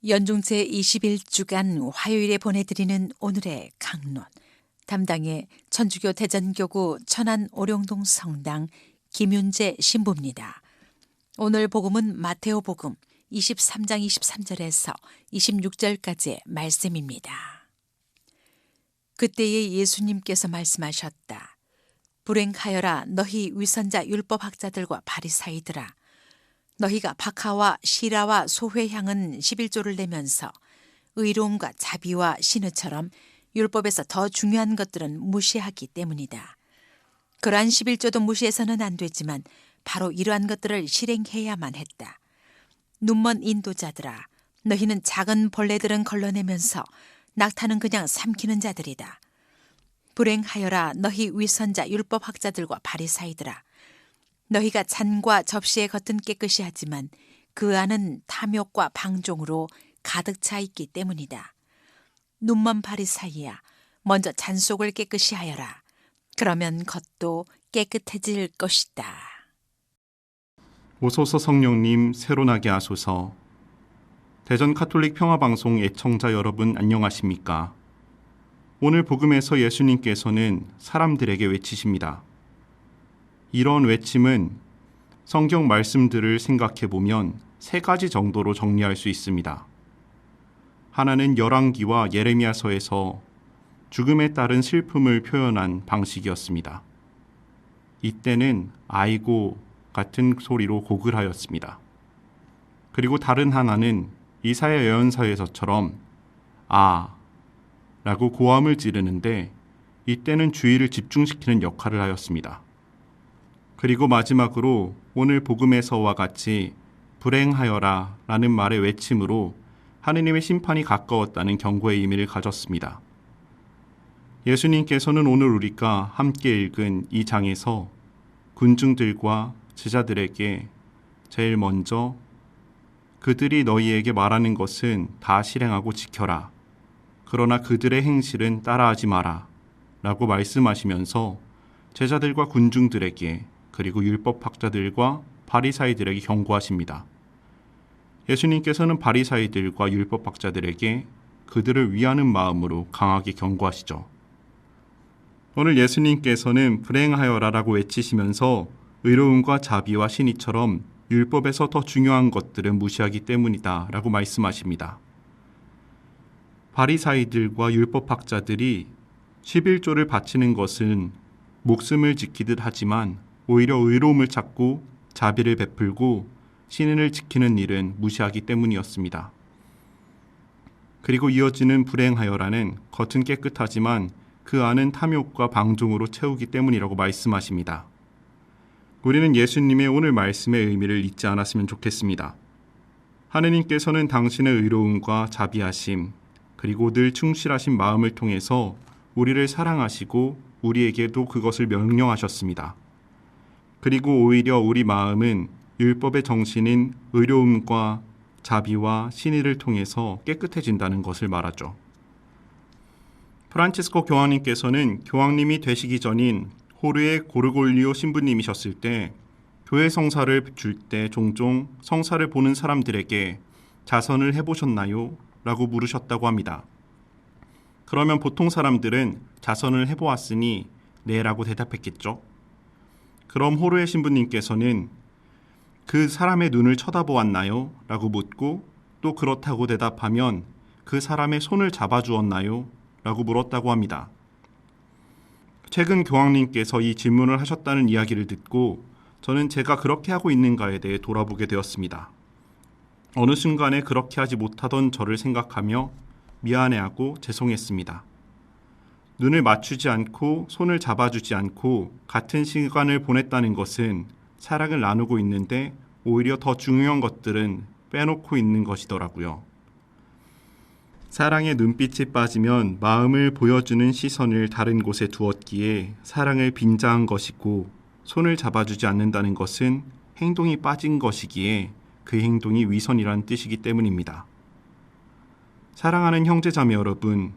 연중 제21주간 화요일에 보내드리는 오늘의 강론, 담당의 천주교 대전교구 천안 오룡동 성당 김윤재 신부입니다. 오늘 복음은 마테오 복음 23장 23절에서 26절까지의 말씀입니다. 그때에 예수님께서 말씀하셨다. 불행하여라 너희 위선자 율법학자들과 바리사이들아. 너희가 박하와 시라와 소회향은 11조를 내면서 의로움과 자비와 신의처럼 율법에서 더 중요한 것들은 무시하기 때문이다. 그러한 11조도 무시해서는 안 되지만 바로 이러한 것들을 실행해야만 했다. 눈먼 인도자들아, 너희는 작은 벌레들은 걸러내면서 낙타는 그냥 삼키는 자들이다. 불행하여라 너희 위선자 율법학자들과 바리사이들아. 너희가 잔과 접시의 겉은 깨끗이 하지만 그 안은 탐욕과 방종으로 가득 차 있기 때문이다. 눈먼 바리사이야, 먼저 잔 속을 깨끗이 하여라. 그러면 겉도 깨끗해질 것이다. 오소서 성령님 새로나게 하소서. 대전 카톨릭 평화방송 애청자 여러분 안녕하십니까? 오늘 복음에서 예수님께서는 사람들에게 외치십니다. 이런 외침은 성경 말씀들을 생각해 보면 세 가지 정도로 정리할 수 있습니다. 하나는 열왕기와 예레미야서에서 죽음에 따른 슬픔을 표현한 방식이었습니다. 이때는 아이고 같은 소리로 곡을 하였습니다. 그리고 다른 하나는 이사야 예언서에서처럼 아 라고 고함을 지르는데 이때는 주의를 집중시키는 역할을 하였습니다. 그리고 마지막으로 오늘 복음에서와 같이 불행하여라 라는 말의 외침으로 하느님의 심판이 가까웠다는 경고의 의미를 가졌습니다. 예수님께서는 오늘 우리가 함께 읽은 이 장에서 군중들과 제자들에게 제일 먼저 그들이 너희에게 말하는 것은 다 실행하고 지켜라. 그러나 그들의 행실은 따라하지 마라 라고 말씀하시면서 제자들과 군중들에게 그리고 율법학자들과 바리사이들에게 경고하십니다. 예수님께서는 바리사이들과 율법학자들에게 그들을 위하는 마음으로 강하게 경고하시죠. 오늘 예수님께서는 불행하여라라고 외치시면서 의로움과 자비와 신의처럼 율법에서 더 중요한 것들은 무시하기 때문이다 라고 말씀하십니다. 바리사이들과 율법학자들이 11조를 바치는 것은 목숨을 지키듯 하지만 오히려 의로움을 찾고 자비를 베풀고 신의를 지키는 일은 무시하기 때문이었습니다. 그리고 이어지는 불행하여라는 겉은 깨끗하지만 그 안은 탐욕과 방종으로 채우기 때문이라고 말씀하십니다. 우리는 예수님의 오늘 말씀의 의미를 잊지 않았으면 좋겠습니다. 하느님께서는 당신의 의로움과 자비하심 그리고 늘 충실하신 마음을 통해서 우리를 사랑하시고 우리에게도 그것을 명령하셨습니다. 그리고 오히려 우리 마음은 율법의 정신인 의로움과 자비와 신의를 통해서 깨끗해진다는 것을 말하죠. 프란치스코 교황님께서는 교황님이 되시기 전인 호르에 고르골리오 신부님이셨을 때 교회 성사를 줄 때 종종 성사를 보는 사람들에게 자선을 해보셨나요? 라고 물으셨다고 합니다. 그러면 보통 사람들은 자선을 해보았으니 네 라고 대답했겠죠. 그럼 호르에 신부님께서는 그 사람의 눈을 쳐다보았나요? 라고 묻고 또 그렇다고 대답하면 그 사람의 손을 잡아주었나요? 라고 물었다고 합니다. 최근 교황님께서 이 질문을 하셨다는 이야기를 듣고 저는 제가 그렇게 하고 있는가에 대해 돌아보게 되었습니다. 어느 순간에 그렇게 하지 못하던 저를 생각하며 미안해하고 죄송했습니다. 눈을 맞추지 않고 손을 잡아주지 않고 같은 시간을 보냈다는 것은 사랑을 나누고 있는데 오히려 더 중요한 것들은 빼놓고 있는 것이더라고요. 사랑의 눈빛이 빠지면 마음을 보여주는 시선을 다른 곳에 두었기에 사랑을 빈자한 것이고 손을 잡아주지 않는다는 것은 행동이 빠진 것이기에 그 행동이 위선이라는 뜻이기 때문입니다. 사랑하는 형제자매 여러분,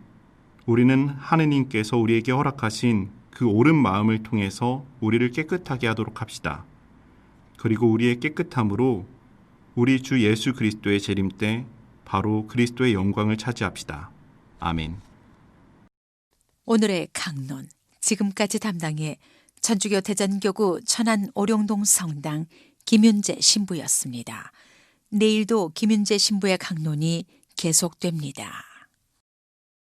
우리는 하느님께서 우리에게 허락하신 그 옳은 마음을 통해서 우리를 깨끗하게 하도록 합시다. 그리고 우리의 깨끗함으로 우리 주 예수 그리스도의 재림 때 바로 그리스도의 영광을 차지합시다. 아멘. 오늘의 강론, 지금까지 담당해 천주교 대전교구 천안 오룡동 성당 김윤재 신부였습니다. 내일도 김윤재 신부의 강론이 계속됩니다.